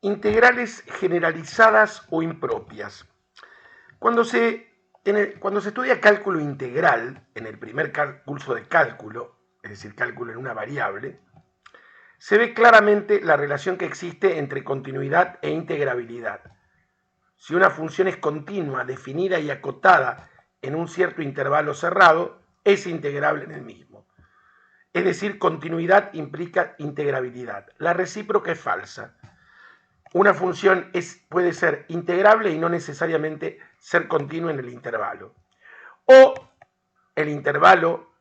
Integrales generalizadas o impropias. Cuando se estudia cálculo integral en el primer curso de cálculo, es decir, cálculo en una variable, se ve claramente la relación que existe entre continuidad e integrabilidad. Si una función es continua, definida y acotada en un cierto intervalo cerrado, es integrable en el mismo. Es decir, continuidad implica integrabilidad. La recíproca es falsa. Una función puede ser integrable y no necesariamente ser continua en el intervalo. O el intervalo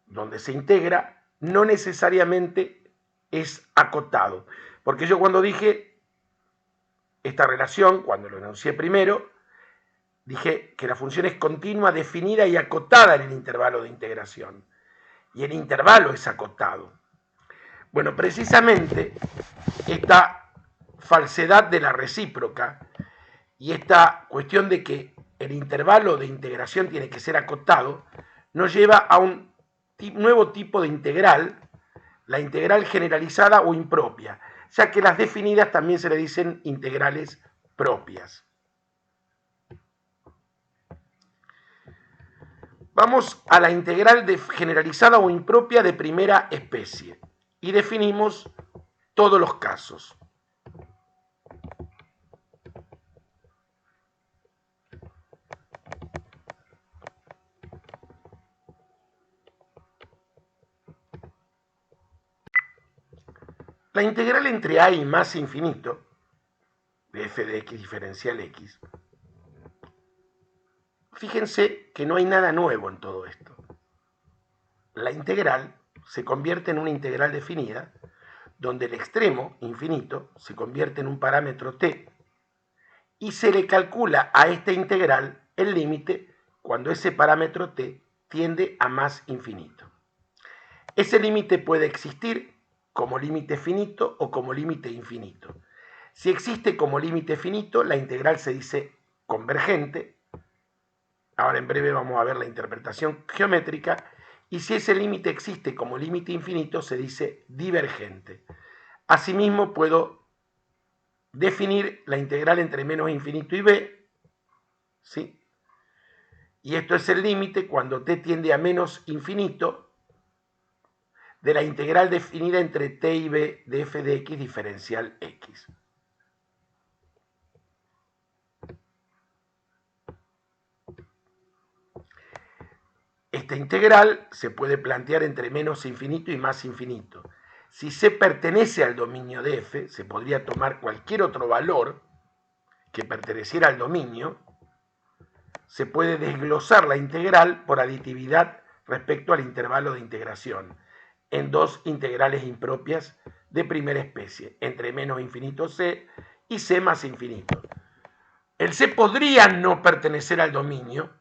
donde se integra no necesariamente es acotado. Porque yo cuando dije esta relación, cuando lo enuncié primero, dije que la función es continua, definida y acotada en el intervalo de integración. Y el intervalo es acotado. Bueno, precisamente esta falsedad de la recíproca y esta cuestión de que el intervalo de integración tiene que ser acotado nos lleva a un nuevo tipo de integral, la integral generalizada o impropia, ya que las definidas también se le dicen integrales propias. Vamos a la integral generalizada o impropia de primera especie y definimos todos los casos. La integral entre a y más infinito de f de x diferencial x, fíjense que no hay nada nuevo en todo esto. La integral se convierte en una integral definida, donde el extremo infinito se convierte en un parámetro t y se le calcula a esta integral el límite cuando ese parámetro t tiende a más infinito. Ese límite puede existir como límite finito o como límite infinito. Si existe como límite finito, la integral se dice convergente. Ahora en breve vamos a ver la interpretación geométrica. Y si ese límite existe como límite infinito, se dice divergente. Asimismo, puedo definir la integral entre menos infinito y b, ¿sí? Y esto es el límite cuando t tiende a menos infinito de la integral definida entre t y b de f de x diferencial x. Esta integral se puede plantear entre menos infinito y más infinito. Si c pertenece al dominio de f, se podría tomar cualquier otro valor que perteneciera al dominio. Se puede desglosar la integral por aditividad respecto al intervalo de integración en dos integrales impropias de primera especie, entre menos infinito c y c más infinito. El c podría no pertenecer al dominio,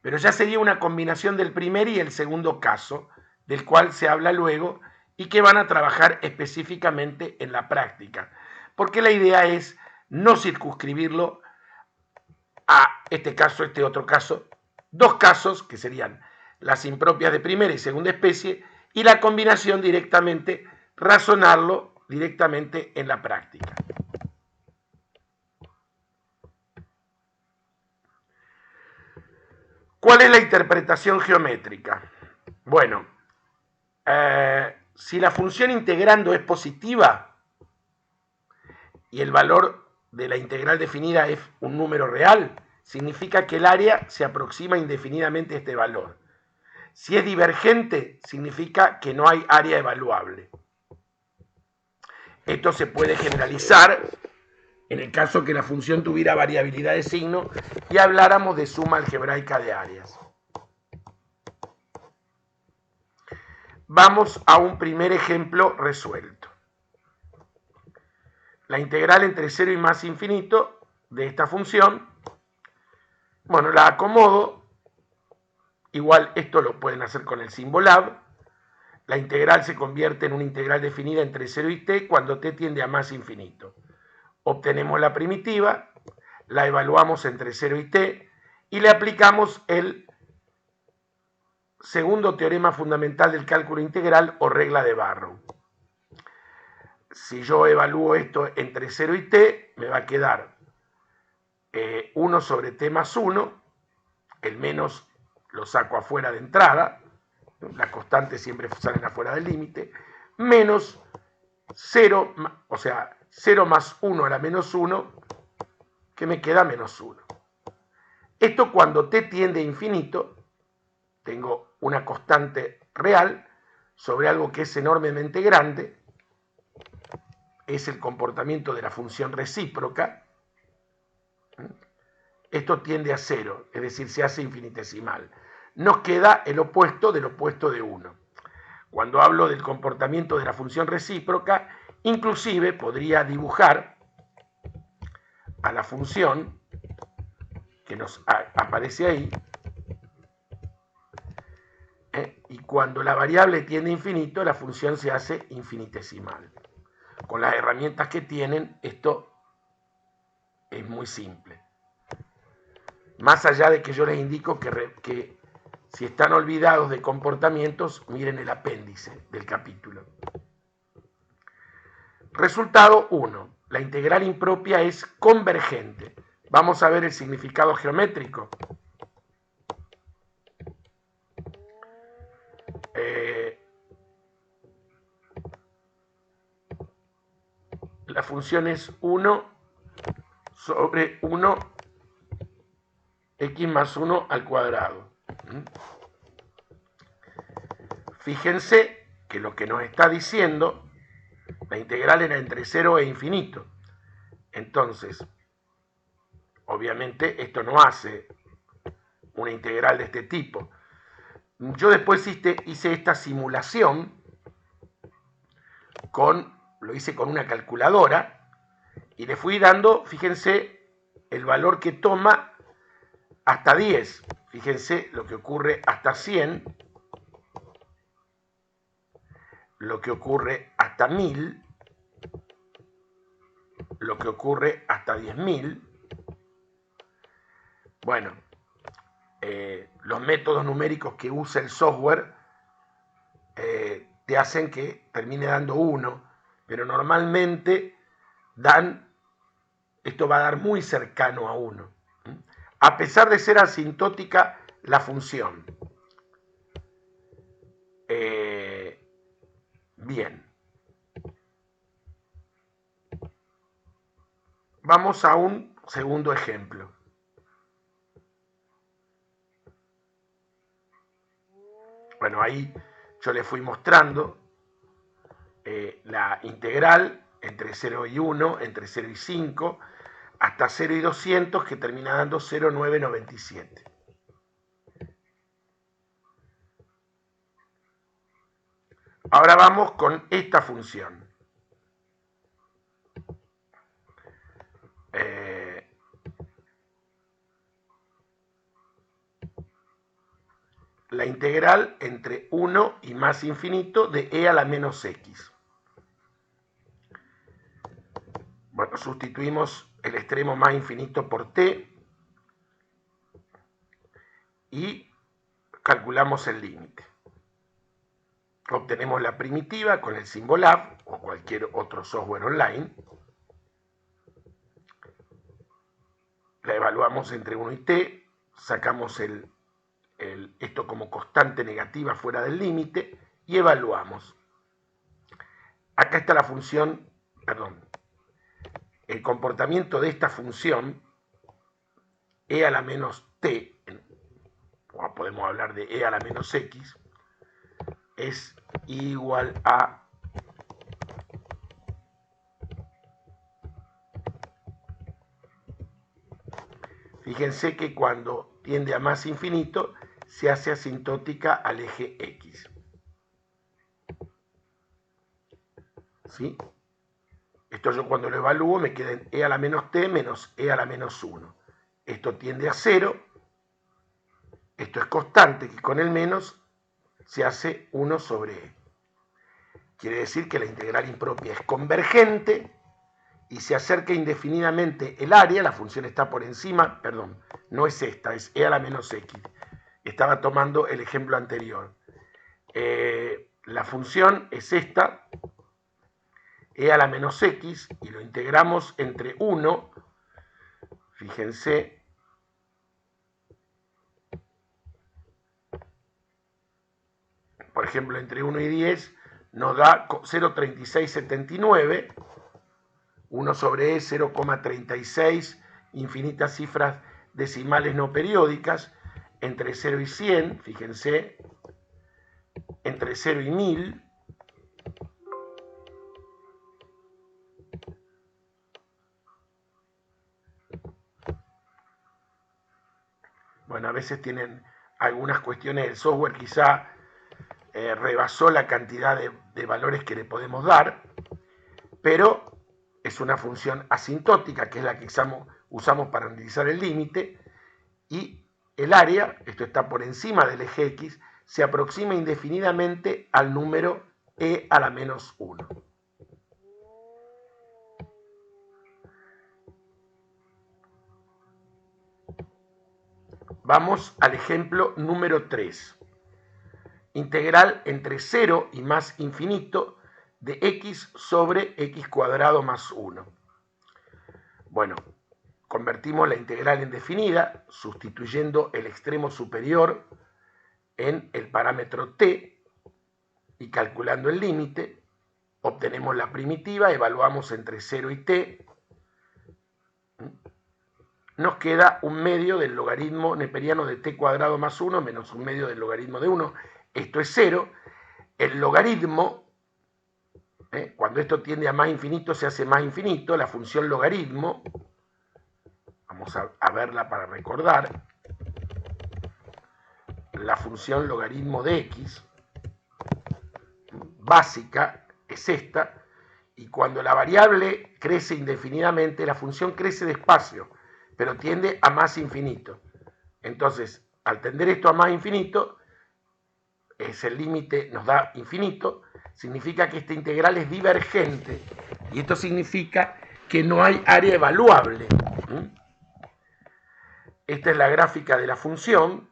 pero ya sería una combinación del primer y el segundo caso, del cual se habla luego y que van a trabajar específicamente en la práctica, porque la idea es no circunscribirlo a este caso, este otro caso, dos casos que serían las impropias de primera y segunda especie y la combinación directamente, razonarlo directamente en la práctica. ¿Cuál es la interpretación geométrica? Bueno, si la función integrando es positiva y el valor de la integral definida es un número real, significa que el área se aproxima indefinidamente a este valor. Si es divergente, significa que no hay área evaluable. Esto se puede generalizar en el caso que la función tuviera variabilidad de signo y habláramos de suma algebraica de áreas. Vamos a un primer ejemplo resuelto. La integral entre 0 y más infinito de esta función, bueno, la acomodo, igual esto lo pueden hacer con el Symbolab. La integral se convierte en una integral definida entre 0 y t cuando t tiende a más infinito. Obtenemos la primitiva, la evaluamos entre 0 y t y le aplicamos el segundo teorema fundamental del cálculo integral o regla de Barrow. si yo evalúo esto entre 0 y t, me va a quedar 1 sobre t más 1, el menos lo saco afuera de entrada, las constantes siempre salen afuera del límite, menos 0, o sea, 0 más 1 a la menos 1, que me queda menos 1. Esto cuando t tiende a infinito, tengo una constante real sobre algo que es enormemente grande, es el comportamiento de la función recíproca. Esto tiende a 0, es decir, se hace infinitesimal. Nos queda el opuesto del opuesto de 1. Cuando hablo del comportamiento de la función recíproca, inclusive podría dibujar a la función que nos aparece ahí, y cuando la variable tiende a infinito, la función se hace infinitesimal. Con las herramientas que tienen, esto es muy simple. Más allá de que yo les indico que si están olvidados de comportamientos, miren el apéndice del capítulo. Resultado 1. La integral impropia es convergente. Vamos a ver el significado geométrico. La función es 1 sobre 1 x más 1 al cuadrado. Fíjense que lo que nos está diciendo, la integral era entre 0 e infinito. Entonces, obviamente esto no hace una integral de este tipo. Yo después hice esta simulación lo hice con una calculadora y le fui dando, fíjense, el valor que toma hasta 10. Fíjense lo que ocurre hasta 100, lo que ocurre hasta 1000, lo que ocurre hasta 10.000. Bueno, los métodos numéricos que usa el software te hacen que termine dando 1, pero normalmente esto va a dar muy cercano a 1, a pesar de ser asintótica la función. Bien. Vamos a un segundo ejemplo. Bueno, ahí yo les fui mostrando la integral entre 0 y 1, entre 0 y 5, hasta 0 y 200, que termina dando 0,997. Ahora vamos con esta función. La integral entre 1 y más infinito de e a la menos x. Bueno, sustituimos el extremo más infinito por t y calculamos el límite. Obtenemos la primitiva con el Symbolab o cualquier otro software online. La evaluamos entre 1 y t, sacamos esto como constante negativa fuera del límite y evaluamos. Acá está la función, el comportamiento de esta función e a la menos t, o podemos hablar de e a la menos x, es igual a fíjense que cuando tiende a más infinito se hace asintótica al eje x. ¿Sí? Esto yo cuando lo evalúo me queda en e a la menos t menos e a la menos 1. Esto tiende a 0. Esto es constante, que con el menos se hace 1 sobre e. Quiere decir que la integral impropia es convergente y se acerca indefinidamente el área, la función está por encima, perdón, no es esta, es e a la menos x. Estaba tomando el ejemplo anterior. La función es esta, e a la menos x y lo integramos entre 1, fíjense, por ejemplo, entre 1 y 10 nos da 0,3679, 1 sobre e 0,36, infinitas cifras decimales no periódicas, entre 0 y 100, fíjense, entre 0 y 1000, bueno, a veces tienen algunas cuestiones, el software quizá rebasó la cantidad de valores que le podemos dar, pero es una función asintótica, que es la que usamos para analizar el límite, y el área, esto está por encima del eje X, se aproxima indefinidamente al número e a la menos 1. Vamos al ejemplo número 3. Integral entre 0 y más infinito de x sobre x cuadrado más 1. Bueno, convertimos la integral en definida, sustituyendo el extremo superior en el parámetro t y calculando el límite, obtenemos la primitiva, evaluamos entre 0 y t, nos queda un medio del logaritmo neperiano de t cuadrado más 1 menos un medio del logaritmo de 1, esto es 0. El logaritmo, cuando esto tiende a más infinito se hace más infinito, la función logaritmo, vamos a verla para recordar, la función logaritmo de x, básica, es esta, y cuando la variable crece indefinidamente, la función crece despacio, pero tiende a más infinito. Entonces, al tender esto a más infinito, el límite nos da infinito, significa que esta integral es divergente, y esto significa que no hay área evaluable. Esta es la gráfica de la función,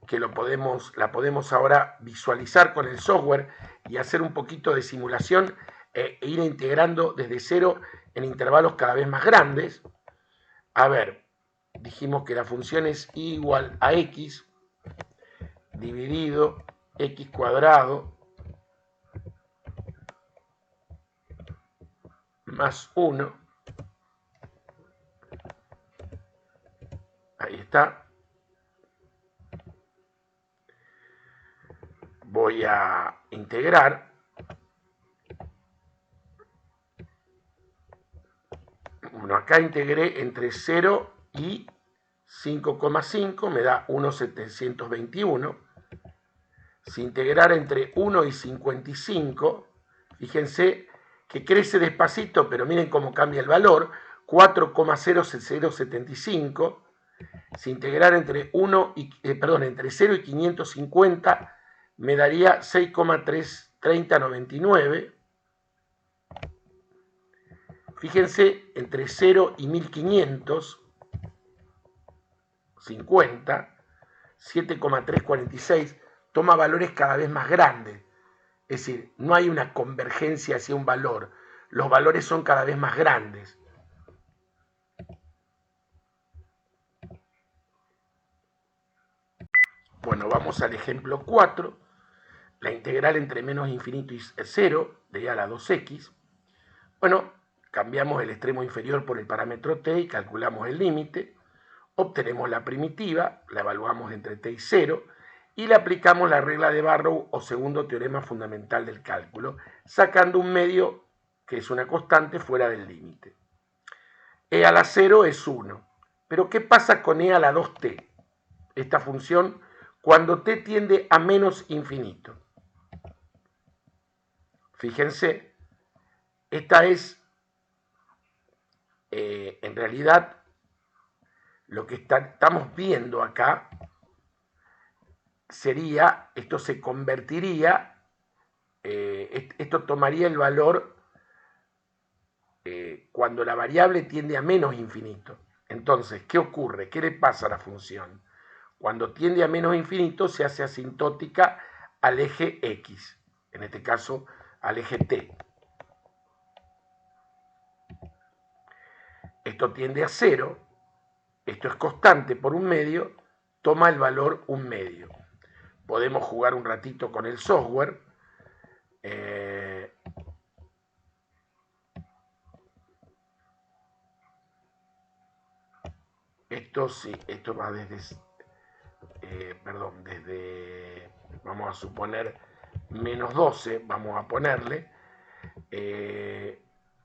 que la podemos ahora visualizar con el software y hacer un poquito de simulación e ir integrando desde 0 en intervalos cada vez más grandes. A ver, dijimos que la función es igual a x dividido x cuadrado más 1. Ahí está. Voy a integrar. Bueno, acá integré entre 0 y 5,5, me da 1,721. Si integrara entre 1 y 55, fíjense que crece despacito, pero miren cómo cambia el valor, 4,0075. Si integrara entre 0 y 550, me daría 6,3099. Fíjense, entre 0 y 1550, 7,346, toma valores cada vez más grandes. Es decir, no hay una convergencia hacia un valor. Los valores son cada vez más grandes. Bueno, vamos al ejemplo 4. La integral entre menos infinito y 0 de e a la 2x. Bueno, cambiamos el extremo inferior por el parámetro t y calculamos el límite. Obtenemos la primitiva, la evaluamos entre t y 0 y le aplicamos la regla de Barrow o segundo teorema fundamental del cálculo, sacando un medio que es una constante fuera del límite. E a la 0 es 1. Pero ¿qué pasa con e a la 2t? Esta función cuando t tiende a menos infinito. Fíjense, esta es en realidad lo que estamos viendo acá sería, esto se convertiría, esto tomaría el valor cuando la variable tiende a menos infinito. Entonces, ¿qué ocurre? ¿Qué le pasa a la función? Cuando tiende a menos infinito se hace asintótica al eje X, en este caso al eje T. esto tiende a 0, esto es constante por 1/2, toma el valor 1/2. Podemos jugar un ratito con el software. Esto sí, esto va desde, vamos a suponer, -12, vamos a ponerle,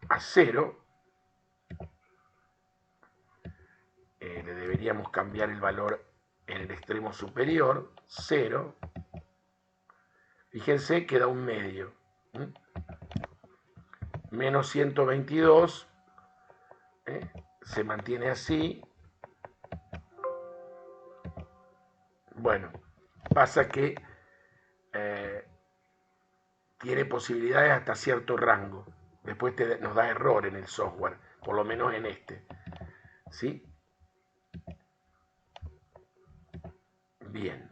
a 0. Le deberíamos cambiar el valor en el extremo superior, 0. Fíjense, queda 1/2. Menos 122, se mantiene así. Bueno, pasa que tiene posibilidades hasta cierto rango. Después nos da error en el software, por lo menos en este. ¿Sí? Bien.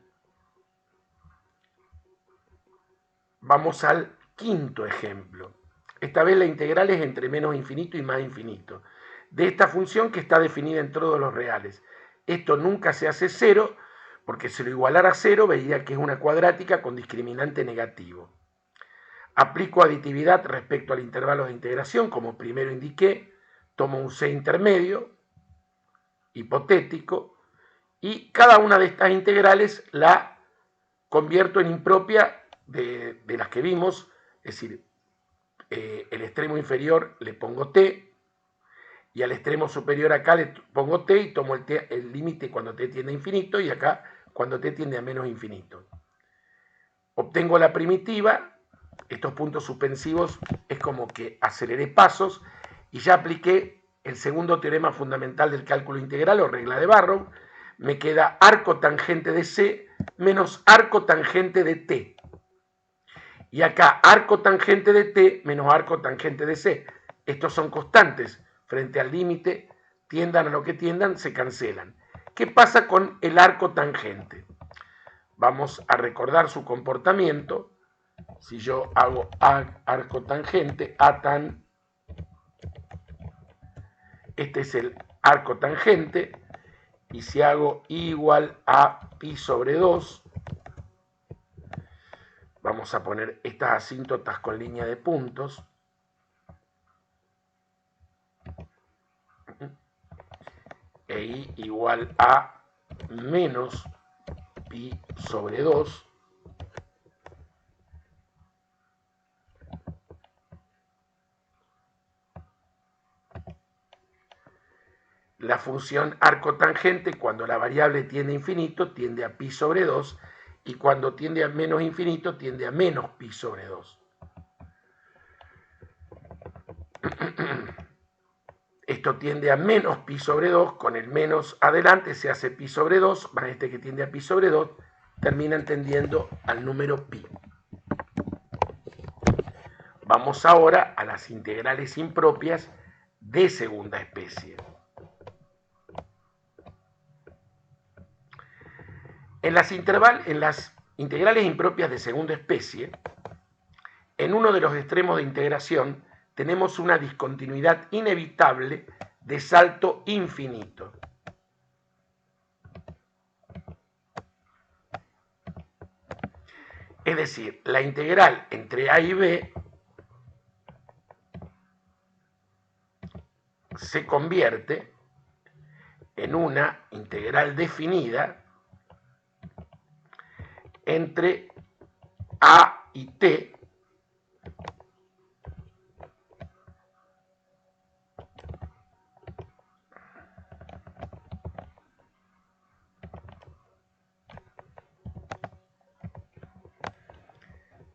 Vamos al quinto ejemplo. Esta vez la integral es entre menos infinito y más infinito. De esta función que está definida en todos los reales. Esto nunca se hace 0, porque si lo igualara a 0 veía que es una cuadrática con discriminante negativo. Aplico aditividad respecto al intervalo de integración, como primero indiqué, tomo un c intermedio, hipotético, y cada una de estas integrales la convierto en impropia de las que vimos, es decir, el extremo inferior le pongo t, y al extremo superior acá le pongo t y tomo el límite cuando t tiende a infinito, y acá cuando t tiende a menos infinito. Obtengo la primitiva. Estos puntos suspensivos es como que aceleré pasos y ya apliqué el segundo teorema fundamental del cálculo integral o regla de Barrow. Me queda arco tangente de C menos arco tangente de T. Y acá arco tangente de T menos arco tangente de C. Estos son constantes. Frente al límite, tiendan a lo que tiendan, se cancelan. ¿Qué pasa con el arco tangente? Vamos a recordar su comportamiento. Si yo hago arco tangente, A tan, este es el arco tangente, y si hago I igual a pi sobre 2, vamos a poner estas asíntotas con línea de puntos, e I igual a menos pi sobre 2, la función arco tangente, cuando la variable tiende a infinito, tiende a pi sobre 2, y cuando tiende a menos infinito, tiende a menos pi sobre 2. Esto tiende a menos pi sobre 2, con el menos adelante se hace pi sobre 2, más este que tiende a pi sobre 2, termina tendiendo al número pi. Vamos ahora a las integrales impropias de segunda especie. En las integrales impropias de segunda especie, en uno de los extremos de integración tenemos una discontinuidad inevitable de salto infinito. Es decir, la integral entre a y b se convierte en una integral definida entre a y t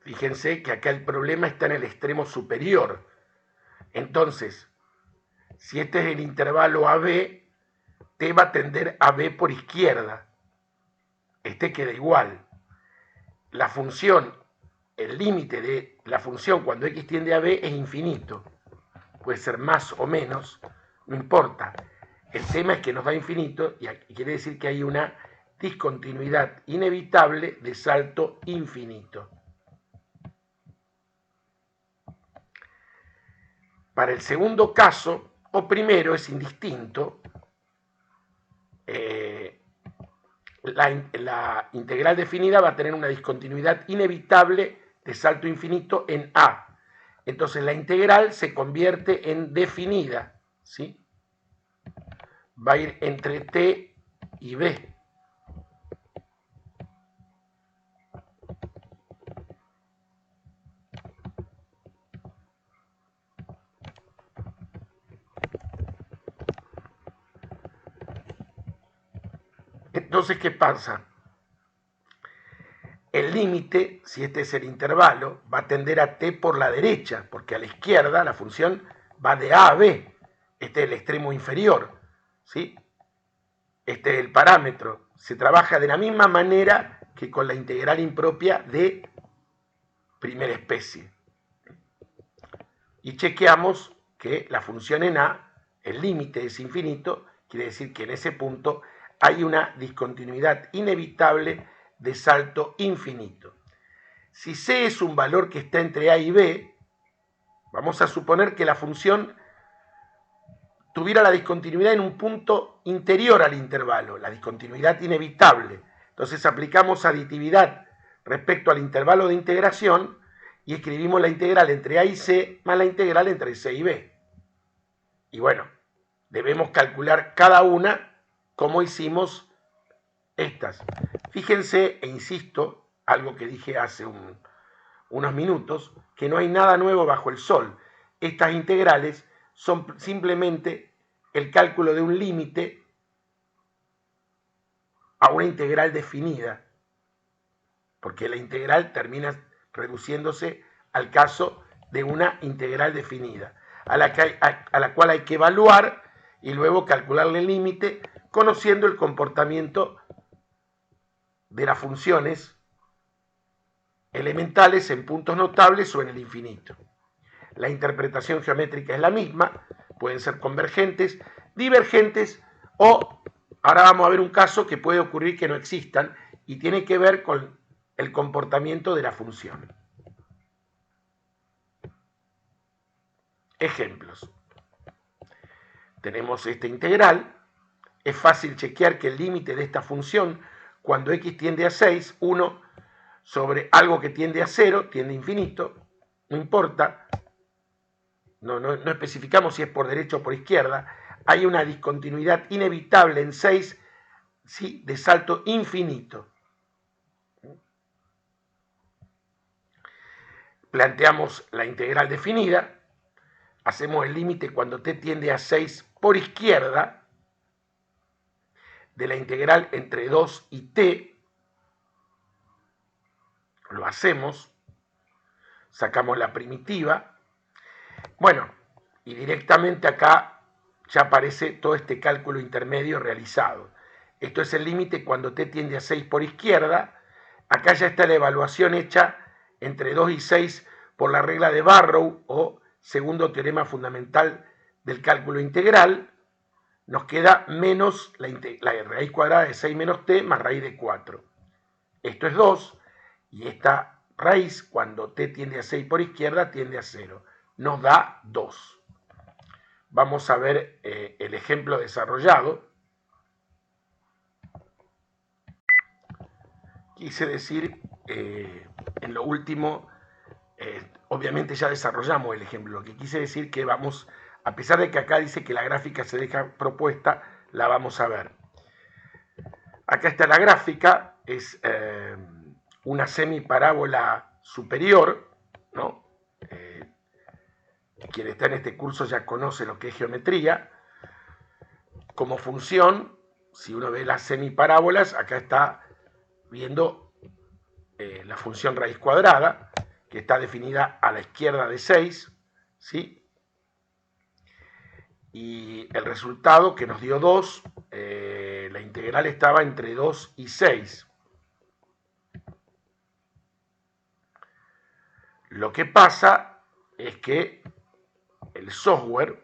Fíjense que acá el problema está en el extremo superior. Entonces, si este es el intervalo AB, T va a tender a B por izquierda. Este queda igual. La función, el límite de la función cuando X tiende a B es infinito. Puede ser más o menos, no importa. El tema es que nos da infinito y quiere decir que hay una discontinuidad inevitable de salto infinito. Para el segundo caso, o primero es indistinto, la integral definida va a tener una discontinuidad inevitable de salto infinito en A. Entonces la integral se convierte en definida, ¿sí? Va a ir entre T y B. Entonces, ¿qué pasa? El límite, si este es el intervalo, va a tender a T por la derecha, porque a la izquierda la función va de A a B. Este es el extremo inferior, ¿sí? Este es el parámetro. Se trabaja de la misma manera que con la integral impropia de primera especie. Y chequeamos que la función en A, el límite es infinito, quiere decir que en ese punto hay una discontinuidad inevitable de salto infinito. Si C es un valor que está entre A y B, vamos a suponer que la función tuviera la discontinuidad en un punto interior al intervalo, la discontinuidad inevitable. Entonces aplicamos aditividad respecto al intervalo de integración y escribimos la integral entre A y C más la integral entre C y B. Y bueno, debemos calcular cada una como hicimos estas. Fíjense, e insisto, algo que dije hace unos minutos, que no hay nada nuevo bajo el sol. Estas integrales son simplemente el cálculo de un límite a una integral definida, porque la integral termina reduciéndose al caso de una integral definida, a la cual hay que evaluar y luego calcularle el límite conociendo el comportamiento de las funciones elementales en puntos notables o en el infinito. La interpretación geométrica es la misma, pueden ser convergentes, divergentes o, ahora vamos a ver un caso que puede ocurrir que no existan y tiene que ver con el comportamiento de la función. Ejemplos. Tenemos esta integral. Es fácil chequear que el límite de esta función, cuando x tiende a 6, 1 sobre algo que tiende a 0, tiende a infinito, no importa, no especificamos si es por derecha o por izquierda, hay una discontinuidad inevitable en 6, ¿sí?, de salto infinito. Planteamos la integral definida, hacemos el límite cuando t tiende a 6 por izquierda de la integral entre 2 y t, lo hacemos, sacamos la primitiva, bueno, y directamente acá ya aparece todo este cálculo intermedio realizado. Esto es el límite cuando t tiende a 6 por izquierda, acá ya está la evaluación hecha entre 2 y 6 por la regla de Barrow o segundo teorema fundamental del cálculo integral, nos queda menos la raíz cuadrada de 6 menos t más raíz de 4. Esto es 2 y esta raíz cuando t tiende a 6 por izquierda tiende a 0. Nos da 2. Vamos a ver el ejemplo desarrollado. Quise decir, en lo último, obviamente ya desarrollamos el ejemplo. Lo que quise decir que vamos, a pesar de que acá dice que la gráfica se deja propuesta, la vamos a ver. Acá está la gráfica, es una semiparábola superior, ¿no? Quien está en este curso ya conoce lo que es geometría. Como función, si uno ve las semiparábolas, acá está viendo la función raíz cuadrada, que está definida a la izquierda de 6, ¿sí? Y el resultado que nos dio 2, la integral estaba entre 2 y 6. Lo que pasa es que el software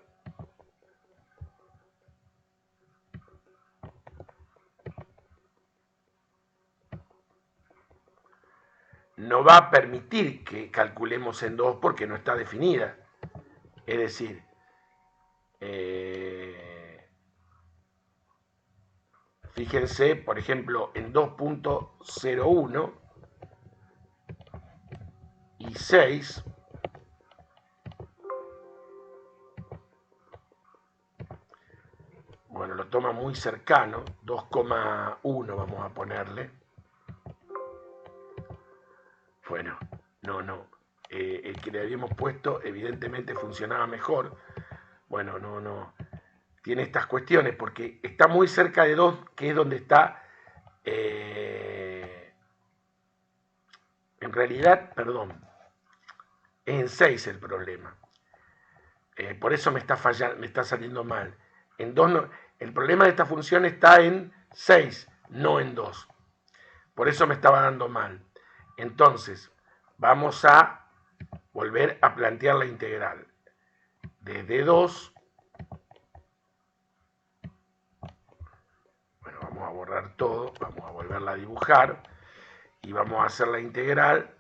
no va a permitir que calculemos en 2 porque no está definida. Es decir, Fíjense, por ejemplo, en 2.01 y 6. Bueno, lo toma muy cercano, 2,1 vamos a ponerle. Bueno, no. El que le habíamos puesto evidentemente funcionaba mejor. Bueno, no. Tiene estas cuestiones porque está muy cerca de 2, que es donde está... en realidad, perdón, es en 6 el problema. Por eso me está fallando, me está saliendo mal. En 2 no, el problema de esta función está en 6, no en 2. Por eso me estaba dando mal. Entonces, vamos a volver a plantear la integral. Desde 2, bueno, vamos a borrar todo, vamos a volverla a dibujar y vamos a hacer la integral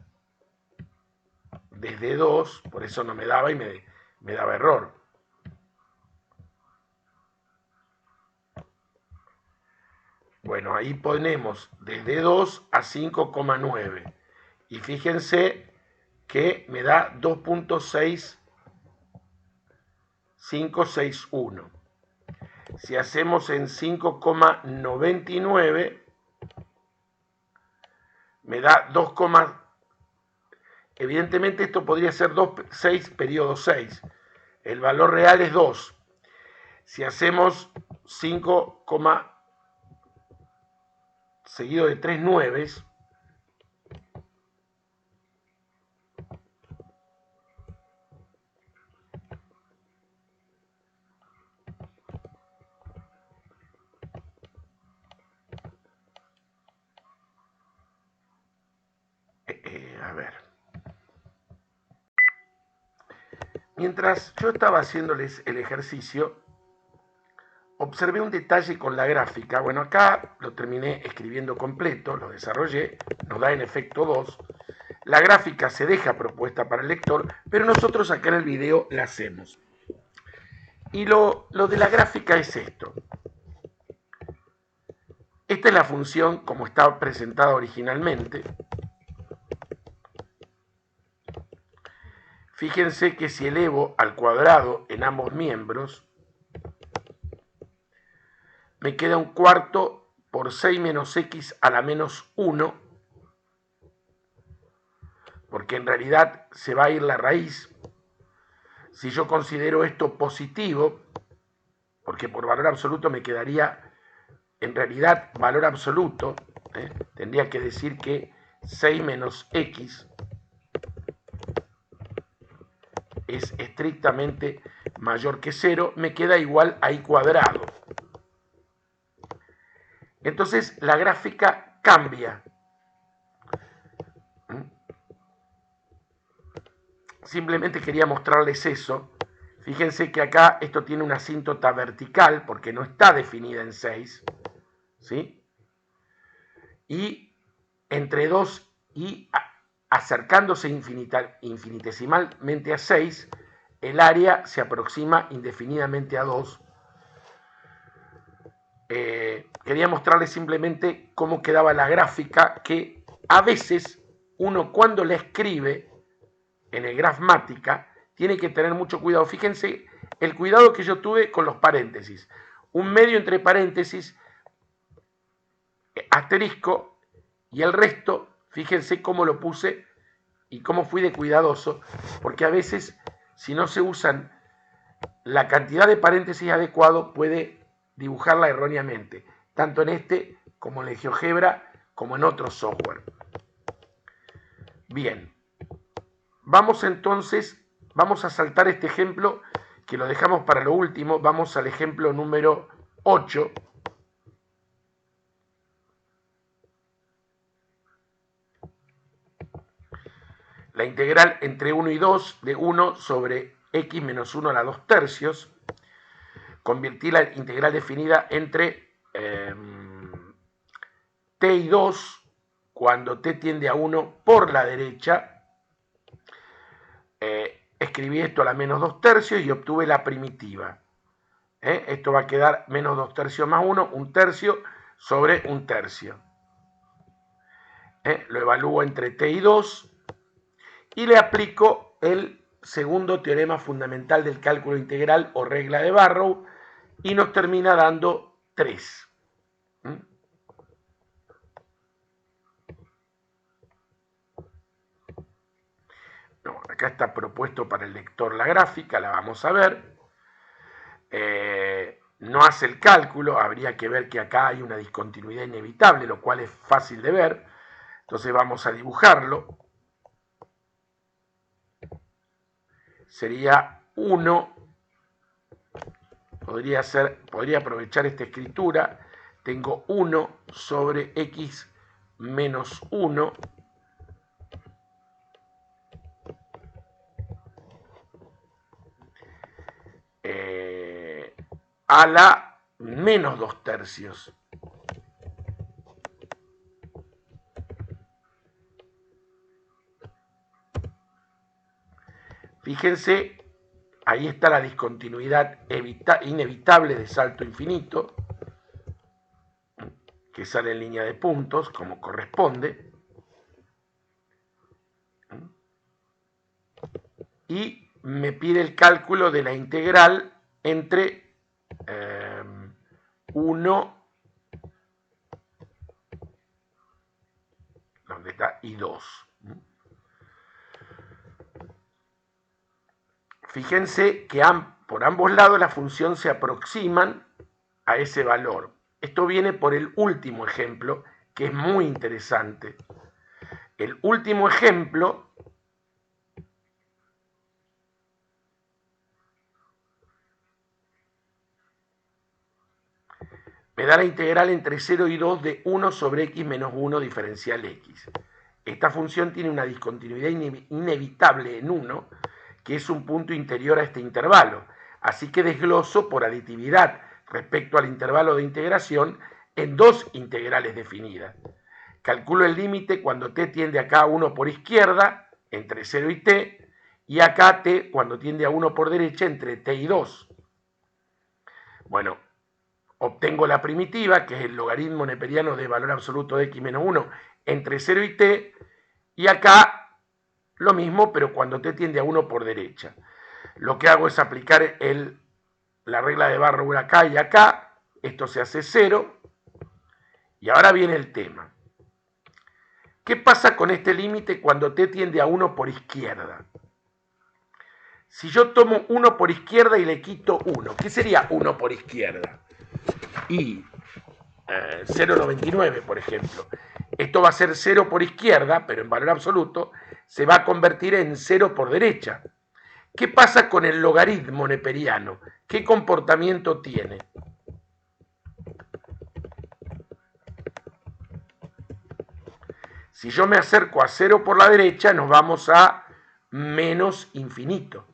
desde 2, por eso no me daba y me daba error. Bueno, ahí ponemos desde 2 a 5,9 y fíjense que me da 2.6561. Si hacemos en 5,99 me da 2, evidentemente esto podría ser 6 periodo 6. El valor real es 2. Si hacemos 5, seguido de 3 nueves, a ver. Mientras yo estaba haciéndoles el ejercicio, observé un detalle con la gráfica. Bueno, acá lo terminé escribiendo completo, lo desarrollé, nos da en efecto 2. La gráfica se deja propuesta para el lector, pero nosotros acá en el video la hacemos. Y lo de la gráfica es esto. Esta es la función como está presentada originalmente. Fíjense que si elevo al cuadrado en ambos miembros, me queda un cuarto por 6 menos x a la menos 1, porque en realidad se va a ir la raíz. Si yo considero esto positivo, porque por valor absoluto me quedaría en realidad valor absoluto, tendría que decir que 6 menos x es estrictamente mayor que 0, me queda igual a y cuadrado. Entonces la gráfica cambia. Simplemente quería mostrarles eso. Fíjense que acá esto tiene una asíntota vertical porque no está definida en 6, ¿sí? Y entre 2 y acercándose infinitesimalmente a 6, el área se aproxima indefinidamente a 2. Quería mostrarles simplemente cómo quedaba la gráfica, que a veces uno cuando la escribe en el Grafmática tiene que tener mucho cuidado. Fíjense el cuidado que yo tuve con los paréntesis. Un medio entre paréntesis, asterisco, y el resto, fíjense cómo lo puse y cómo fui de cuidadoso, porque a veces, si no se usan la cantidad de paréntesis adecuado, puede dibujarla erróneamente, tanto en este como en el GeoGebra, como en otros software. Bien, vamos entonces, vamos a saltar este ejemplo, que lo dejamos para lo último. Vamos al ejemplo número 8. La integral entre 1 y 2 de 1 sobre x menos 1 a la 2 tercios. Convertí la integral definida entre t y 2 cuando t tiende a 1 por la derecha. Escribí esto a la menos 2 tercios y obtuve la primitiva. Esto va a quedar menos 2 tercios más 1, 1 tercio sobre 1 tercio. Lo evalúo entre t y 2 y le aplico el segundo teorema fundamental del cálculo integral o regla de Barrow y nos termina dando 3. No, acá está propuesto para el lector la gráfica, la vamos a ver. No hace el cálculo, habría que ver que acá hay una discontinuidad inevitable, lo cual es fácil de ver. Entonces vamos a dibujarlo. Sería 1, podría aprovechar esta escritura. Tengo 1 sobre x menos 1 a la menos 2 tercios. Fíjense, ahí está la discontinuidad inevitable de salto infinito, que sale en línea de puntos, como corresponde. Y me pide el cálculo de la integral entre 1, ¿dónde está? Y 2. Fíjense que por ambos lados la función se aproximan a ese valor. Esto viene por el último ejemplo, que es muy interesante. El último ejemplo me da la integral entre 0 y 2 de 1 sobre x menos 1 diferencial x. Esta función tiene una discontinuidad inevitable en 1, que es un punto interior a este intervalo. Así que desgloso por aditividad respecto al intervalo de integración en dos integrales definidas. Calculo el límite cuando t tiende acá a 1 por izquierda, entre 0 y t, y acá t cuando tiende a 1 por derecha, entre t y 2. Bueno, obtengo la primitiva, que es el logaritmo neperiano de valor absoluto de x menos 1 entre 0 y t, y acá lo mismo, pero cuando t tiende a 1 por derecha. Lo que hago es aplicar la regla de Barrow acá y acá, esto se hace 0, y ahora viene el tema. ¿Qué pasa con este límite cuando t tiende a 1 por izquierda? Si yo tomo 1 por izquierda y le quito 1, ¿qué sería 1 por izquierda? Y 0,99, por ejemplo. Esto va a ser 0 por izquierda, pero en valor absoluto se va a convertir en 0 por derecha. ¿Qué pasa con el logaritmo neperiano? ¿Qué comportamiento tiene? Si yo me acerco a 0 por la derecha, nos vamos a menos infinito.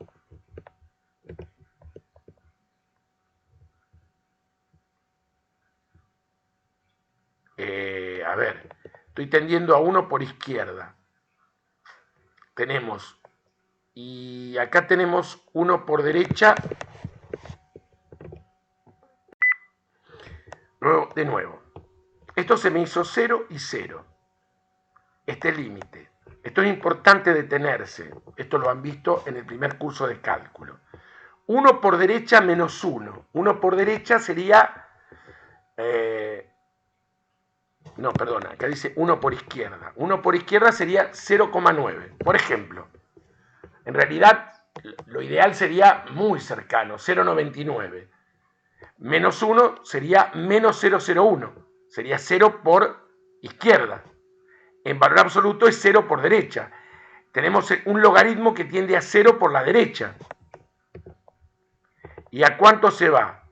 A ver, estoy tendiendo a 1 por izquierda. Tenemos, y acá tenemos 1 por derecha. De nuevo, esto se me hizo 0 y 0. Este límite. Esto es importante detenerse. Esto lo han visto en el primer curso de cálculo. 1 por derecha menos 1. 1 por derecha sería... no, perdona, acá dice 1 por izquierda. 1 por izquierda sería 0,9. Por ejemplo, en realidad lo ideal sería muy cercano, 0,99. Menos 1 sería menos 0,01. Sería 0 por izquierda. En valor absoluto es 0 por derecha. Tenemos un logaritmo que tiende a 0 por la derecha. ¿Y a cuánto se va?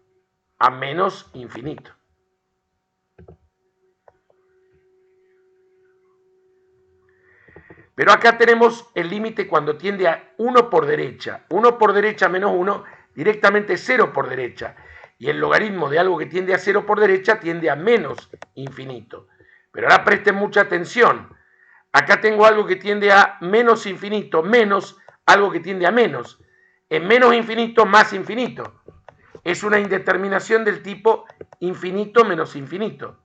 A menos infinito. Pero acá tenemos el límite cuando tiende a 1 por derecha. 1 por derecha menos 1, directamente 0 por derecha. Y el logaritmo de algo que tiende a 0 por derecha tiende a menos infinito. Pero ahora presten mucha atención. Acá tengo algo que tiende a menos infinito, menos algo que tiende a menos. En menos infinito, más infinito. es una indeterminación del tipo infinito menos infinito.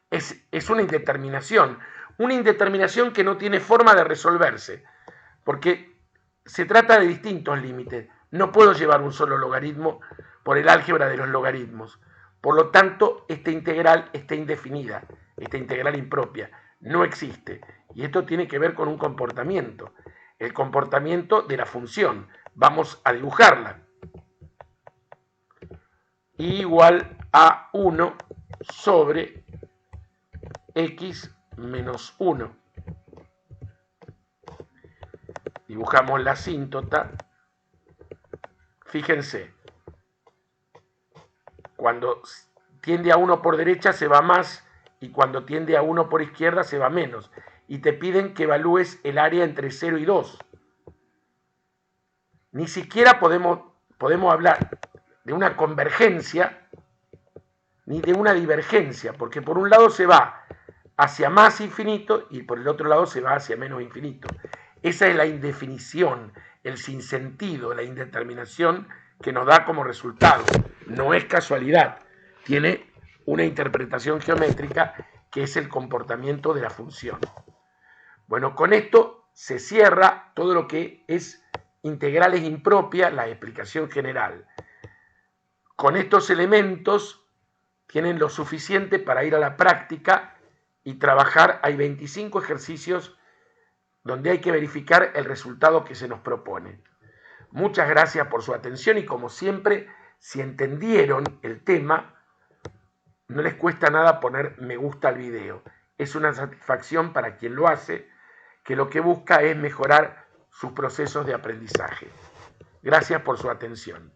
Es una indeterminación que no tiene forma de resolverse, porque se trata de distintos límites. No puedo llevar un solo logaritmo por el álgebra de los logaritmos. Por lo tanto, esta integral está indefinida, esta integral impropia, no existe. Y esto tiene que ver con un comportamiento, el comportamiento de la función. Vamos a dibujarla. Y igual a 1 sobre x menos 1. Dibujamos la asíntota. Fíjense, cuando tiende a 1 por derecha se va más y cuando tiende a 1 por izquierda se va menos. Y te piden que evalúes el área entre 0 y 2. Ni siquiera podemos hablar de una convergencia ni de una divergencia, porque por un lado se va hacia más infinito y por el otro lado se va hacia menos infinito. Esa es la indefinición, el sinsentido, la indeterminación que nos da como resultado. No es casualidad, tiene una interpretación geométrica que es el comportamiento de la función. Bueno, con esto se cierra todo lo que es integrales impropias, la explicación general. Con estos elementos tienen lo suficiente para ir a la práctica y trabajar. Hay 25 ejercicios donde hay que verificar el resultado que se nos propone. Muchas gracias por su atención y como siempre, si entendieron el tema, no les cuesta nada poner me gusta al video. Es una satisfacción para quien lo hace, que lo que busca es mejorar sus procesos de aprendizaje. Gracias por su atención.